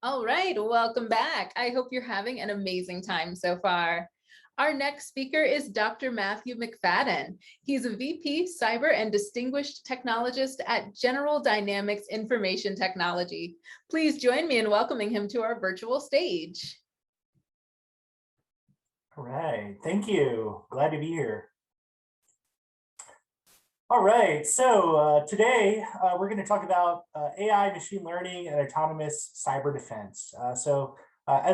All right, welcome back. I hope you're having an amazing time so far. Our next speaker is Dr. Matthew McFadden. He's a VP Cyber and Distinguished Technologist at General Dynamics Information Technology. Please join me in welcoming him to our virtual stage. All right, thank you. Glad to be here. All right, so today we're going to talk about AI, machine learning, and autonomous cyber defense. As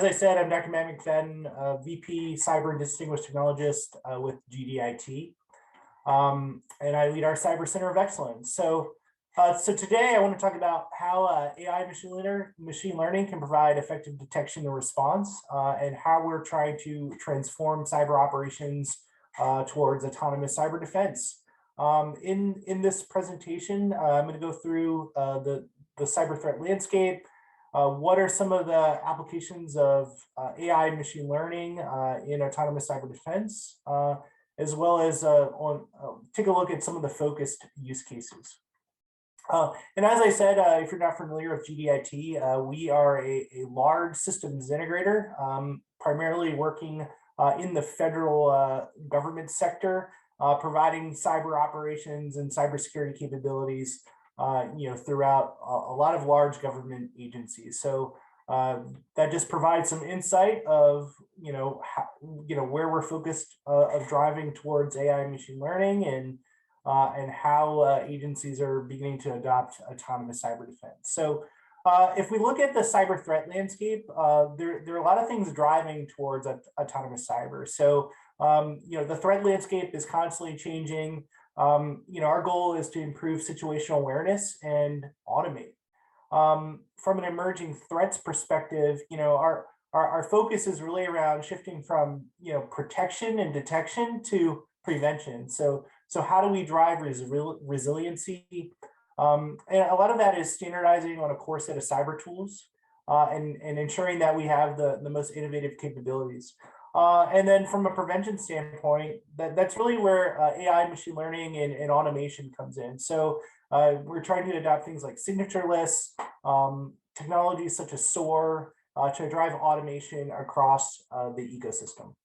I said, I'm Dr. Matt McFadden, VP Cyber and Distinguished Technologist with GDIT, and I lead our Cyber Center of Excellence. So today I want to talk about how AI machine learning can provide effective detection and response, and how we're trying to transform cyber operations towards autonomous cyber defense. In this presentation, I'm going to go through the cyber threat landscape. What are some of the applications of AI and machine learning in autonomous cyber defense, as well as take a look at some of the focused use cases. And as I said, if you're not familiar with GDIT, we are a large systems integrator, primarily working in the federal government sector, providing cyber operations and cybersecurity capabilities, throughout a lot of large government agencies. So that just provides some insight of, where we're focused of driving towards AI and machine learning, and how agencies are beginning to adopt autonomous cyber defense. So if we look at the cyber threat landscape, there are a lot of things driving towards autonomous cyber. So the threat landscape is constantly changing. Our goal is to improve situational awareness and automate. From an emerging threats perspective, our focus is really around shifting from protection and detection to prevention. So how do we drive resiliency? And a lot of that is standardizing on a core set of cyber tools, and ensuring that we have the most innovative capabilities. And then from a prevention standpoint, that's really where AI, machine learning, and automation comes in. So we're trying to adopt things like signatureless technologies such as SOAR to drive automation across the ecosystem.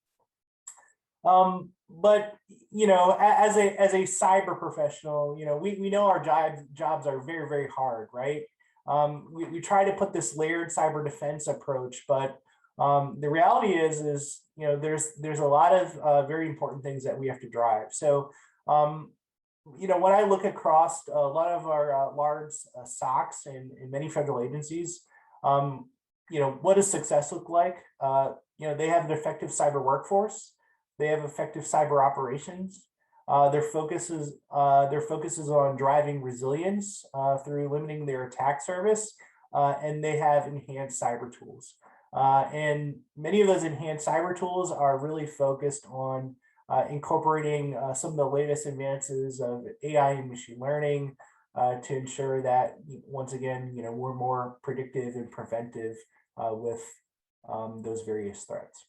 But as a cyber professional, we know our jobs are very, very hard, right? We try to put this layered cyber defense approach, but the reality is there's a lot of very important things that we have to drive. So when I look across a lot of our large SOCs and many federal agencies, what does success look like? They have an effective cyber workforce. They have effective cyber operations. Their focus is on driving resilience through limiting their attack surface, and they have enhanced cyber tools. And many of those enhanced cyber tools are really focused on incorporating some of the latest advances of AI and machine learning to ensure that, once again, we're more predictive and preventive with those various threats.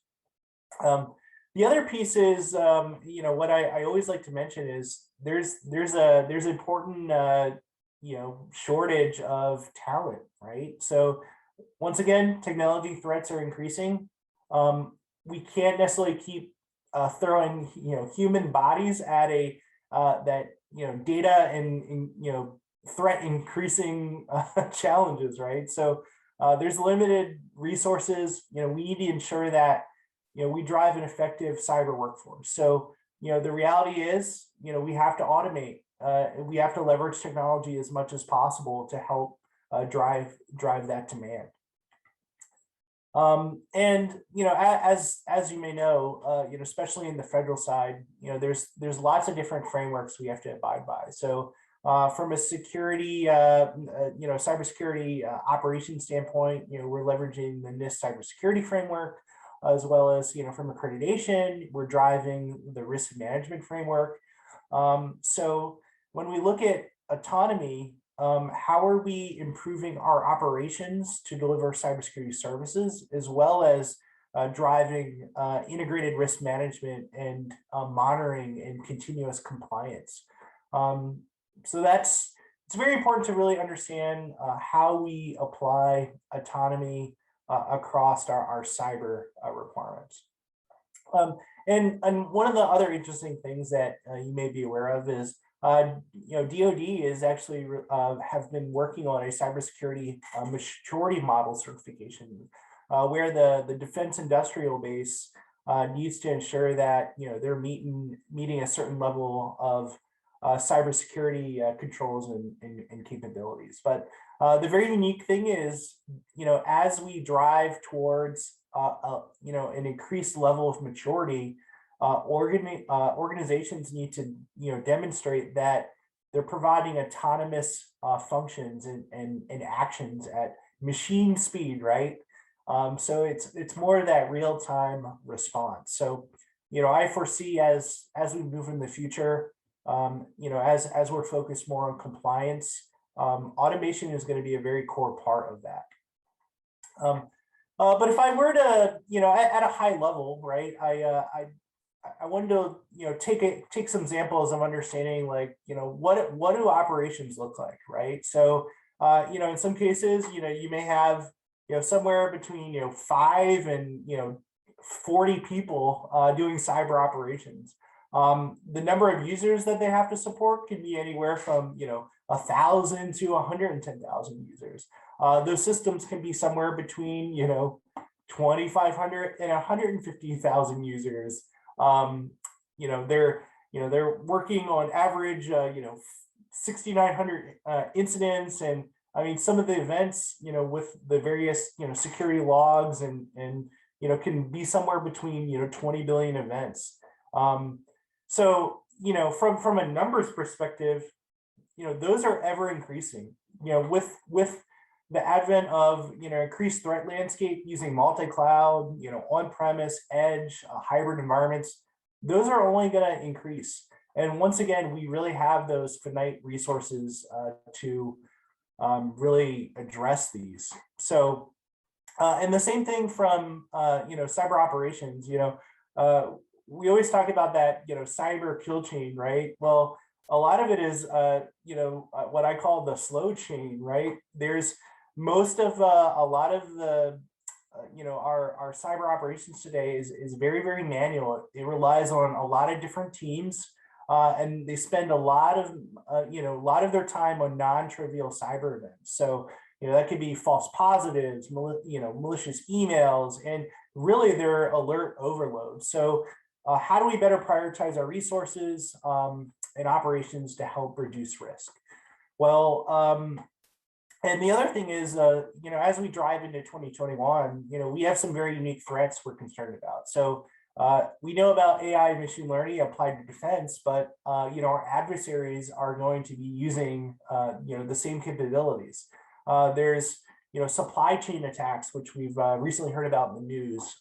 The other piece is, what I always like to mention is there's important shortage of talent, right? So once again, technology threats are increasing. We can't necessarily keep throwing human bodies at data and threat increasing challenges, right? So there's limited resources. We need to ensure that we drive an effective cyber workforce. So the reality is we have to automate. We have to leverage technology as much as possible to help drive that demand. And as you may know, especially in the federal side, there's lots of different frameworks we have to abide by. So from a security, cybersecurity operations standpoint, we're leveraging the NIST cybersecurity framework, as well as from accreditation, we're driving the risk management framework. So when we look at autonomy, how are we improving our operations to deliver cybersecurity services, as well as driving integrated risk management and monitoring and continuous compliance? So it's very important to really understand how we apply autonomy across our cyber requirements. And one of the other interesting things that you may be aware of is, DoD is actually have been working on a cybersecurity maturity model certification, where the defense industrial base needs to ensure that they're meeting a certain level of cybersecurity controls and capabilities. But the very unique thing is, as we drive towards an increased level of maturity, organizations need to demonstrate that they're providing autonomous functions and actions at machine speed, right? So it's more of that real-time response. So I foresee as we move in the future, as we're focused more on compliance, automation is going to be a very core part of that. But if I were to, at a high level, right, I wanted to, take some examples of understanding, like, what do operations look like, right? So, in some cases, you may have, somewhere between, 5 and, 40 people doing cyber operations. The number of users that they have to support can be anywhere from, 1,000 to 110,000 users. Those systems can be somewhere between, 2,500 and 150,000 users. They're working on average, 6,900 incidents, and I mean, some of the events, with the various, security logs and can be somewhere between, 20 billion events. So, from a numbers perspective, those are ever increasing, with the advent of, increased threat landscape using multi-cloud, on-premise, edge, hybrid environments. Those are only going to increase. And once again, we really have those finite resources to really address these. So, and the same thing from, cyber operations, we always talk about that, cyber kill chain, right? Well, a lot of it is, what I call the slow chain, right? There's most of a lot of the, our cyber operations today is very, very manual. It relies on a lot of different teams, and they spend a lot of their time on non-trivial cyber events. So, that could be false positives, malicious emails, and really they're alert overload. So, how do we better prioritize our resources and operations to help reduce risk? Well, and the other thing is, as we drive into 2021, we have some very unique threats we're concerned about. So we know about AI and machine learning applied to defense, but our adversaries are going to be using the same capabilities. There's supply chain attacks, which we've recently heard about in the news.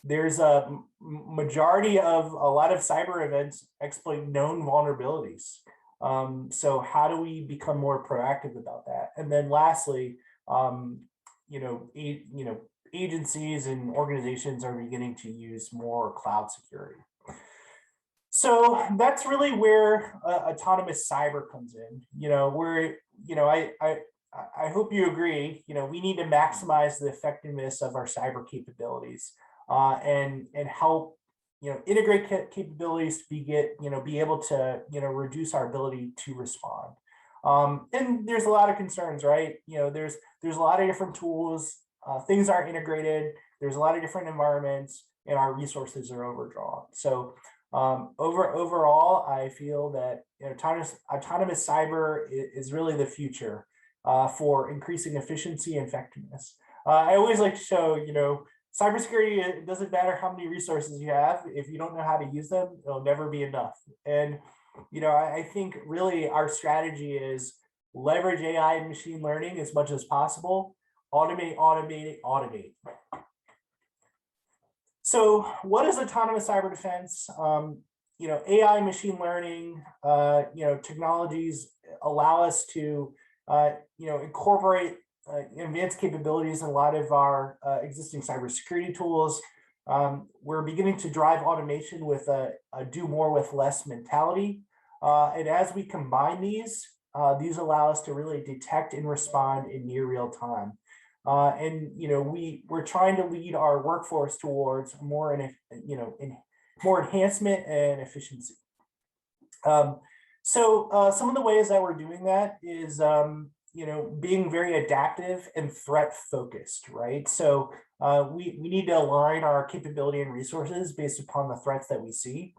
There's a majority of a lot of cyber events exploit known vulnerabilities. So how do we become more proactive about that? And then lastly, agencies and organizations are beginning to use more cloud security. So that's really where autonomous cyber comes in. I hope you agree. We need to maximize the effectiveness of our cyber capabilities and help integrate capabilities to be able to reduce our ability to respond. And there's a lot of concerns, right? There's a lot of different tools. Things are integrated. There's a lot of different environments, and our resources are overdrawn. So overall, I feel that autonomous cyber is really the future for increasing efficiency and effectiveness. I always like to show, cybersecurity, it doesn't matter how many resources you have. If you don't know how to use them, it'll never be enough. And, I think really our strategy is leverage AI and machine learning as much as possible, automate, automate, automate. So what is autonomous cyber defense? AI, machine learning, technologies allow us to, incorporate advanced capabilities in a lot of our existing cybersecurity tools. We're beginning to drive automation with a do more with less mentality. And as we combine these allow us to really detect and respond in near real time. And we're trying to lead our workforce towards more more enhancement and efficiency. Some of the ways that we're doing that is being very adaptive and threat focused, right? So we need to align our capability and resources based upon the threats that we see.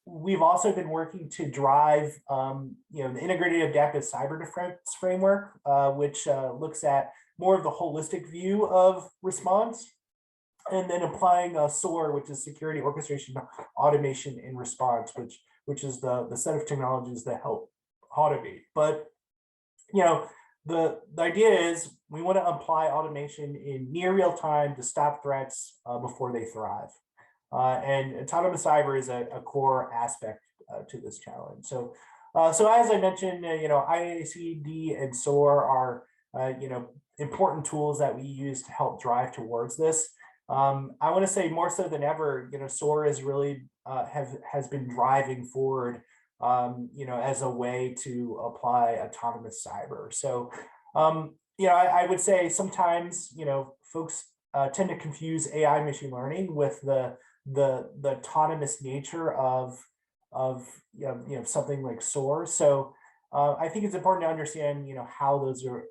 We've also been working to drive the integrated adaptive cyber defense framework, which looks at more of the holistic view of response, and then applying SOAR, which is security orchestration, automation, and response, which is the set of technologies that help automate. But the idea is we want to apply automation in near real time to stop threats before they thrive. And autonomous cyber is a core aspect to this challenge. So as I mentioned, IACD and SOAR are important tools that we use to help drive towards this. I want to say more so than ever, SOAR is really has been driving forward, as a way to apply autonomous cyber. So, I would say sometimes, folks tend to confuse AI machine learning with the autonomous nature of something like SOAR. So I think it's important to understand, how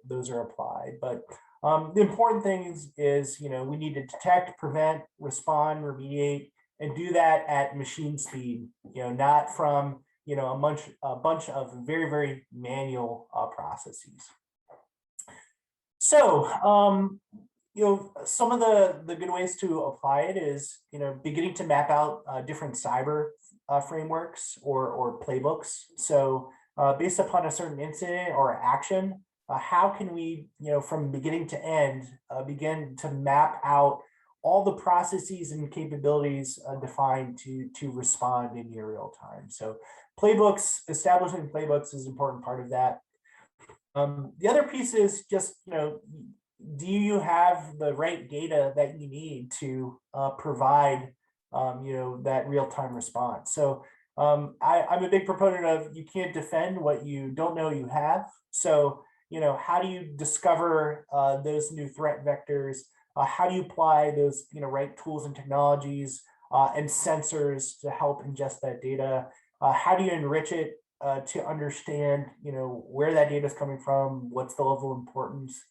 those are applied. But the important thing is, we need to detect, prevent, respond, remediate, and do that at machine speed, not from, a bunch of very, very manual processes. So, some of the good ways to apply it is, beginning to map out different cyber frameworks or playbooks. So based upon a certain incident or action, how can we, from beginning to end, begin to map out all the processes and capabilities defined to respond in near real time. So playbooks, establishing playbooks is an important part of that. The other piece is just, do you have the right data that you need to provide, that real-time response? So I'm a big proponent of you can't defend what you don't know you have. So, how do you discover those new threat vectors? How do you apply those, right tools and technologies and sensors to help ingest that data? How do you enrich it to understand, where that data is coming from? What's the level of importance?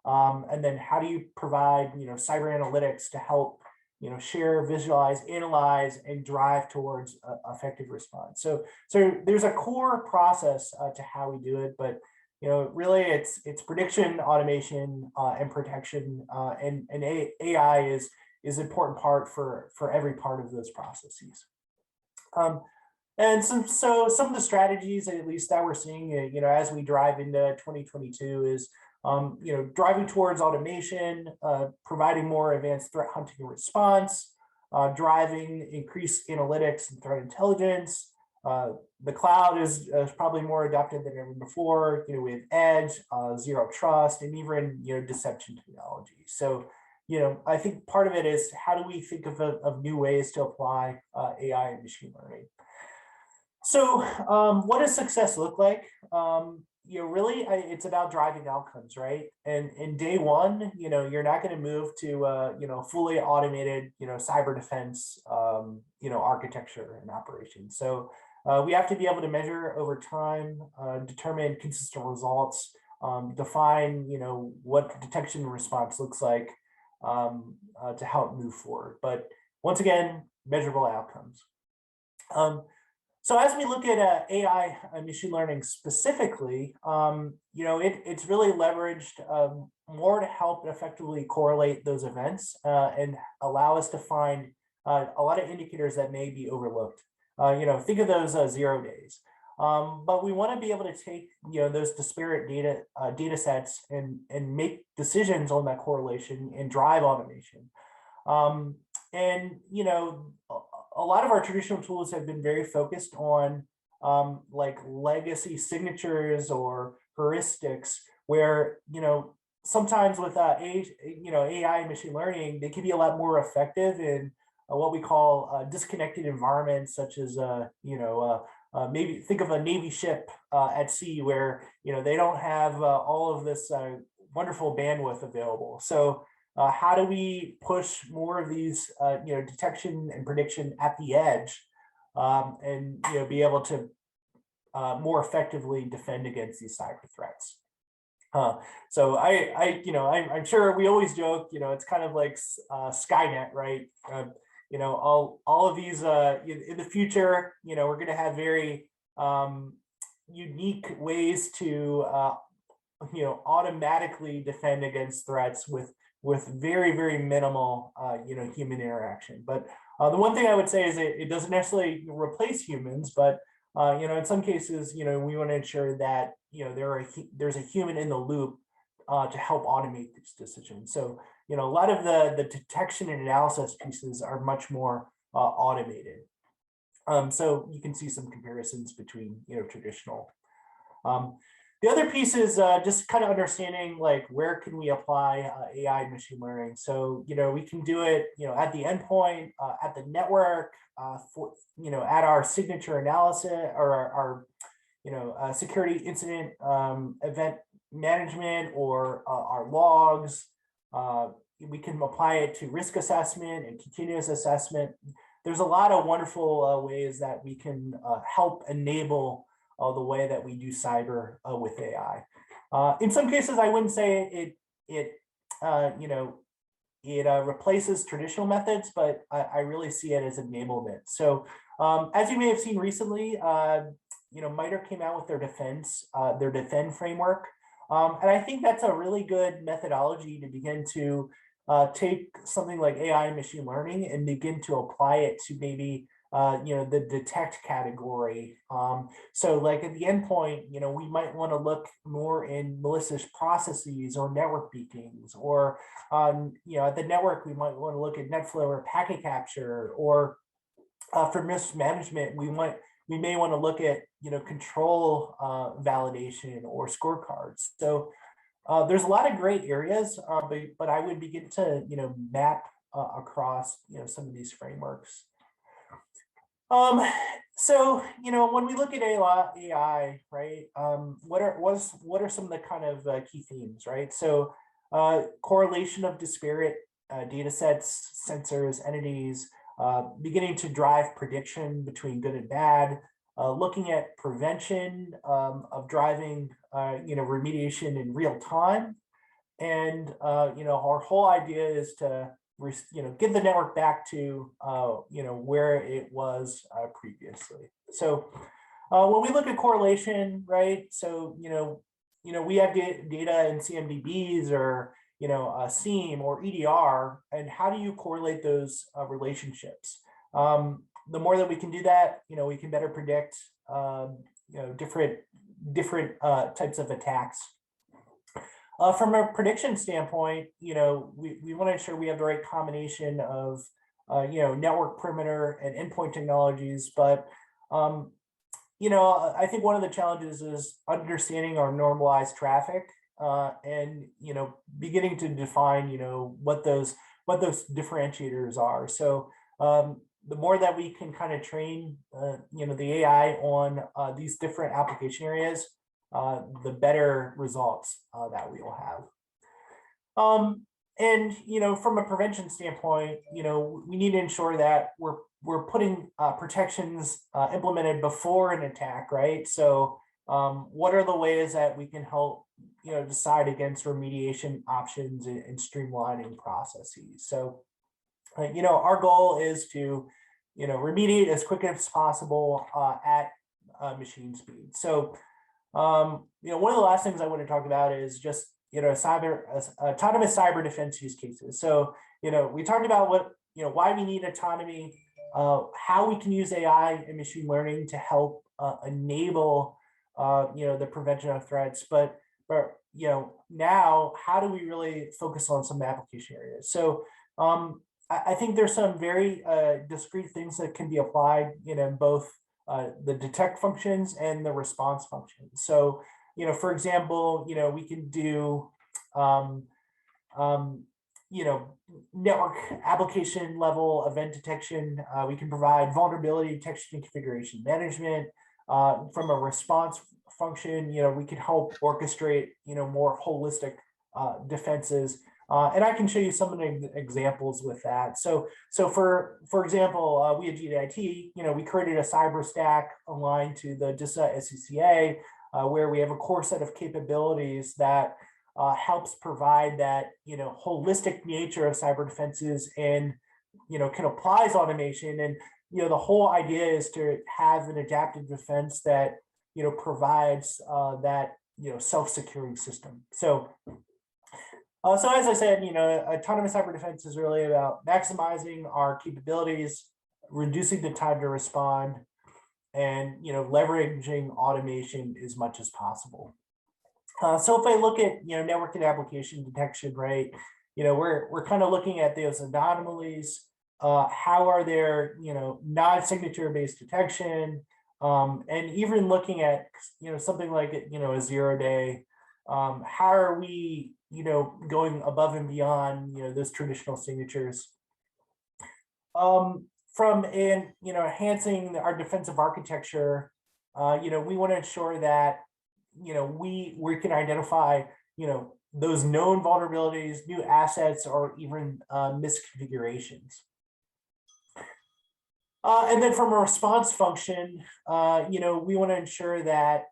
And then how do you provide, cyber analytics to help, share, visualize, analyze, and drive towards effective response? So there's a core process to how we do it, but really it's prediction, automation, and protection, and AI is an important part for every part of those processes. And some of the strategies, at least that we're seeing, as we drive into 2022 is, driving towards automation, providing more advanced threat hunting and response, driving increased analytics and threat intelligence. The cloud is probably more adopted than ever before, with edge, zero trust, and even, deception technology. So, I think part of it is how do we think of new ways to apply AI and machine learning? So what does success look like? Really, it's about driving outcomes, right? And in day one, you're not going to move to, fully automated, cyber defense, architecture and operation. So we have to be able to measure over time, determine consistent results, define, what detection and response looks like to help move forward. But once again, measurable outcomes. So as we look at AI and machine learning specifically, it's really leveraged more to help effectively correlate those events and allow us to find a lot of indicators that may be overlooked. Think of those 0 days. But we want to be able to take those disparate data sets and make decisions on that correlation and drive automation. And a lot of our traditional tools have been very focused on like legacy signatures or heuristics, where sometimes with AI and machine learning, they can be a lot more effective in what we call disconnected environments, such as maybe think of a Navy ship at sea, where they don't have all of this wonderful bandwidth available. So how do we push more of these, detection and prediction at the edge, and be able to more effectively defend against these cyber threats? So I'm sure we always joke, it's kind of like Skynet, right? All of these in the future, we're going to have very unique ways to automatically defend against threats with very, very minimal human interaction. But the one thing I would say is it doesn't necessarily replace humans, but in some cases, we want to ensure that there's a human in the loop to help automate these decisions. So a lot of the detection and analysis pieces are much more automated. So you can see some comparisons between traditional. The other piece is just kind of understanding like where can we apply AI and machine learning. So we can do it at the endpoint, at the network, at our signature analysis or our security incident event management or our logs. We can apply it to risk assessment and continuous assessment. There's a lot of wonderful ways that we can help enable the way that we do cyber with AI. In some cases, I wouldn't say it replaces traditional methods, but I really see it as enablement. So as you may have seen recently, MITRE came out with their defend framework. And I think that's a really good methodology to begin to take something like AI and machine learning and begin to apply it to maybe the detect category. So like at the endpoint, we might want to look more in malicious processes or network beacons, or at the network, we might want to look at NetFlow or packet capture, or for mismanagement, we may want to look at control validation or scorecards. So there's a lot of great areas, but I would begin to map across some of these frameworks. So when we look at AI, right? What are some of the kind of key themes, right? So correlation of disparate data sets, sensors, entities, beginning to drive prediction between good and bad, looking at prevention of driving, remediation in real time. And, our whole idea is to, get the network back to, where it was previously. So when we look at correlation, right? So, we have data in CMDBs or, SIEM or EDR, and how do you correlate those relationships? The more that we can do that, we can better predict, different types of attacks. From a prediction standpoint, we want to ensure we have the right combination of, network perimeter and endpoint technologies. But, I think one of the challenges is understanding our normalized traffic and, beginning to define, what those differentiators are. So the more that we can kind of train, the AI on these different application areas, the better results that we will have. And from a prevention standpoint, we need to ensure that we're putting protections implemented before an attack, right? So what are the ways that we can help decide against remediation options and streamlining processes? So our goal is to remediate as quick as possible at machine speed. So one of the last things I want to talk about is just autonomous cyber defense use cases. So we talked about why we need autonomy, how we can use AI and machine learning to help enable the prevention of threats, but now how do we really focus on some application areas? So I think there's some very discrete things that can be applied both the detect functions and the response functions. So, for example, we can do, network application level event detection. We can provide vulnerability detection and configuration management. From a response function, we can help orchestrate, more holistic defenses. And I can show you some of the examples with that. So for example, we at GDIT, we created a cyber stack aligned to the DISA SCCA, where we have a core set of capabilities that helps provide that holistic nature of cyber defenses and can apply automation. And the whole idea is to have an adaptive defense that provides that self-securing system. So as I said, autonomous cyber defense is really about maximizing our capabilities, reducing the time to respond, and leveraging automation as much as possible. So if I look at network and application detection, right, we're kind of looking at those anomalies. How are there non-signature based detection, and even looking at something like a 0-day. How are we going above and beyond those traditional signatures? From enhancing our defensive architecture, we want to ensure that we can identify those known vulnerabilities, new assets, or even misconfigurations. And then from a response function, we want to ensure that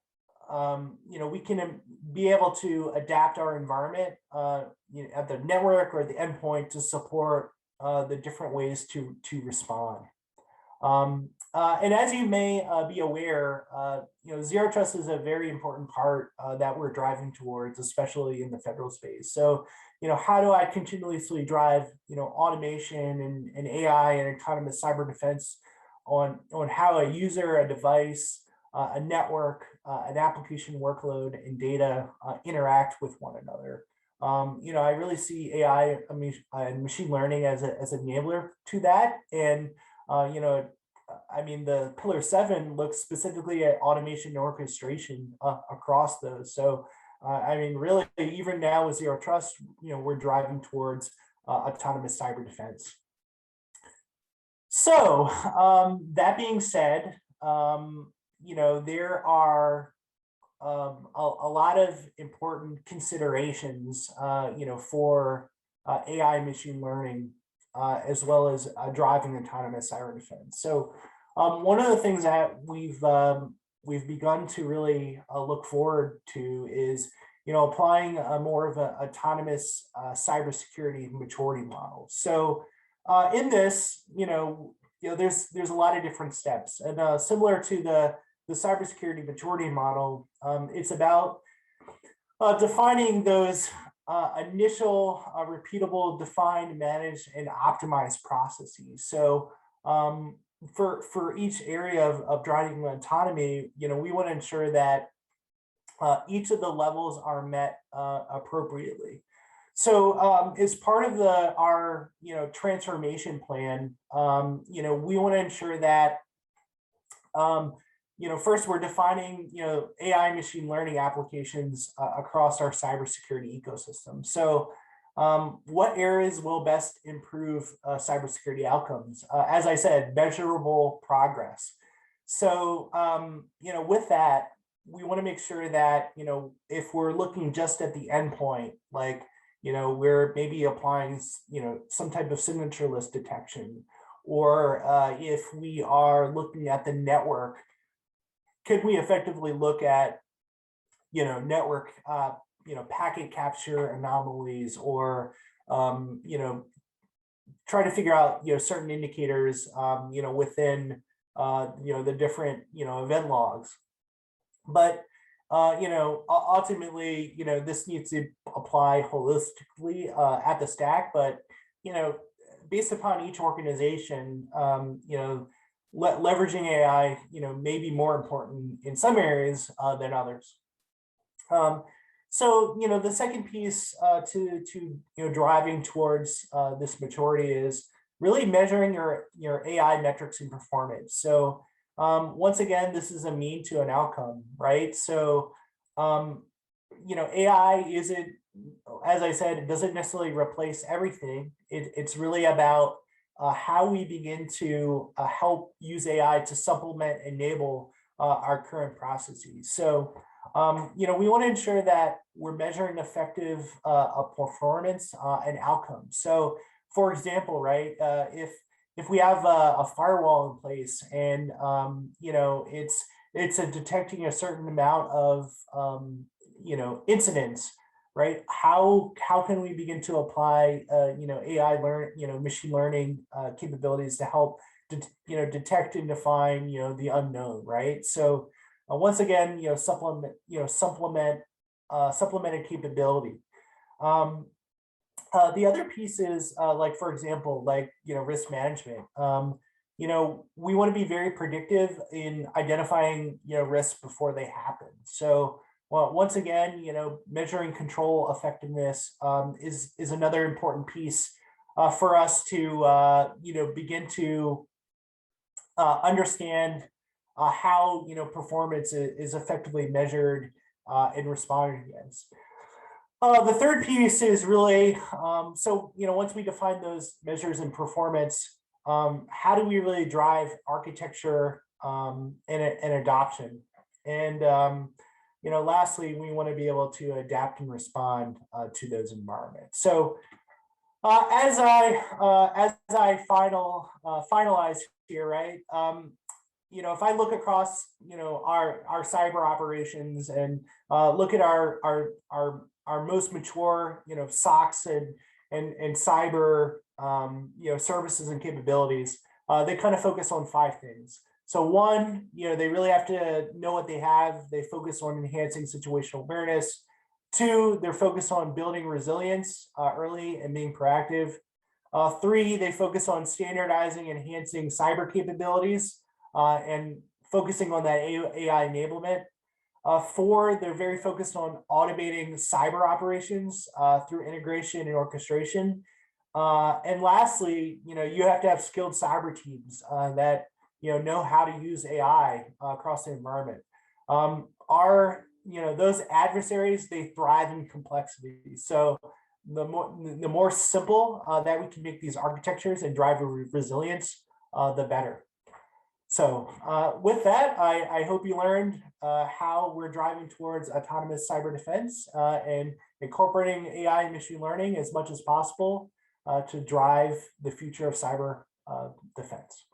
we can be able to adapt our environment at the network or the endpoint to support the different ways to respond. And as you may be aware, zero trust is a very important part that we're driving towards, especially in the federal space. So, how do I continuously drive, automation and AI and autonomous cyber defense on how a user, a device, a network, an application workload, and data interact with one another. I really see AI and machine learning as an enabler to that. And, the pillar 7 looks specifically at automation and orchestration across those. So, really, even now with zero trust, we're driving towards autonomous cyber defense. So, that being said, there are a lot of important considerations, for AI machine learning, as well as driving autonomous cyber defense. So one of the things that we've begun to really look forward to is, applying more of an autonomous cybersecurity maturity model. So in this, there's a lot of different steps, and similar to the cybersecurity maturity model, it's about defining those initial repeatable, defined, managed, and optimized processes. So for each area of driving autonomy, we want to ensure that each of the levels are met appropriately. So as part of our transformation plan, we want to ensure that first we're defining AI machine learning applications across our cybersecurity ecosystem. So what areas will best improve cybersecurity outcomes? As I said, measurable progress. So with that, we want to make sure that if we're looking just at the endpoint, like we're maybe applying some type of signature list detection, or if we are looking at the network, could we effectively look at network packet capture anomalies, or try to figure out certain indicators within the different event logs. But ultimately this needs to apply holistically at the stack, but based upon each organization, leveraging AI may be more important in some areas than others. So the second piece to driving towards this maturity is really measuring your AI metrics and performance. So once again, this is a mean to an outcome, right? So AI isn't, as I said, it doesn't necessarily replace everything. It's really about how we begin to help use AI to supplement, enable our current processes. So We want to ensure that we're measuring effective performance and outcomes. So, for example, right, if we have a firewall in place and it's detecting a certain amount of incidents, right? How can we begin to apply AI machine learning capabilities to help detect and define the unknown, right? So once again, supplemented capability. The other piece is like, for example, like risk management. We want to be very predictive in identifying risks before they happen. So once again, measuring control effectiveness is another important piece for us to begin to understand how performance is effectively measured and responded against. The third piece is really once we define those measures and performance, how do we really drive architecture and adoption? And lastly, we want to be able to adapt and respond to those environments. So as I finalize here, right? If I look across our cyber operations and look at our most mature SOCs and cyber services and capabilities, they kind of focus on 5 things. So one, they really have to know what they have. They focus on enhancing situational awareness. 2, they're focused on building resilience early and being proactive. 3, they focus on standardizing, enhancing cyber capabilities and focusing on that AI enablement. 4, they're very focused on automating cyber operations through integration and orchestration. And lastly, you have to have skilled cyber teams that know how to use AI across the environment. Those adversaries, they thrive in complexity. So the more simple that we can make these architectures and drive resilience, the better. So with that, I hope you learned how we're driving towards autonomous cyber defense and incorporating AI and machine learning as much as possible to drive the future of cyber defense.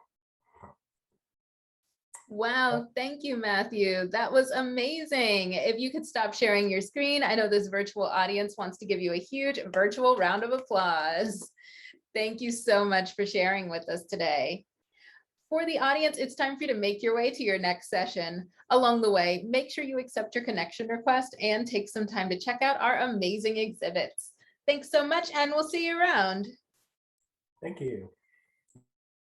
Wow, thank you, Matthew. That was amazing. If you could stop sharing your screen, I know this virtual audience wants to give you a huge virtual round of applause. Thank you so much for sharing with us today. For the audience, it's time for you to make your way to your next session. Along the way, make sure you accept your connection request and take some time to check out our amazing exhibits. Thanks so much, and we'll see you around. Thank you.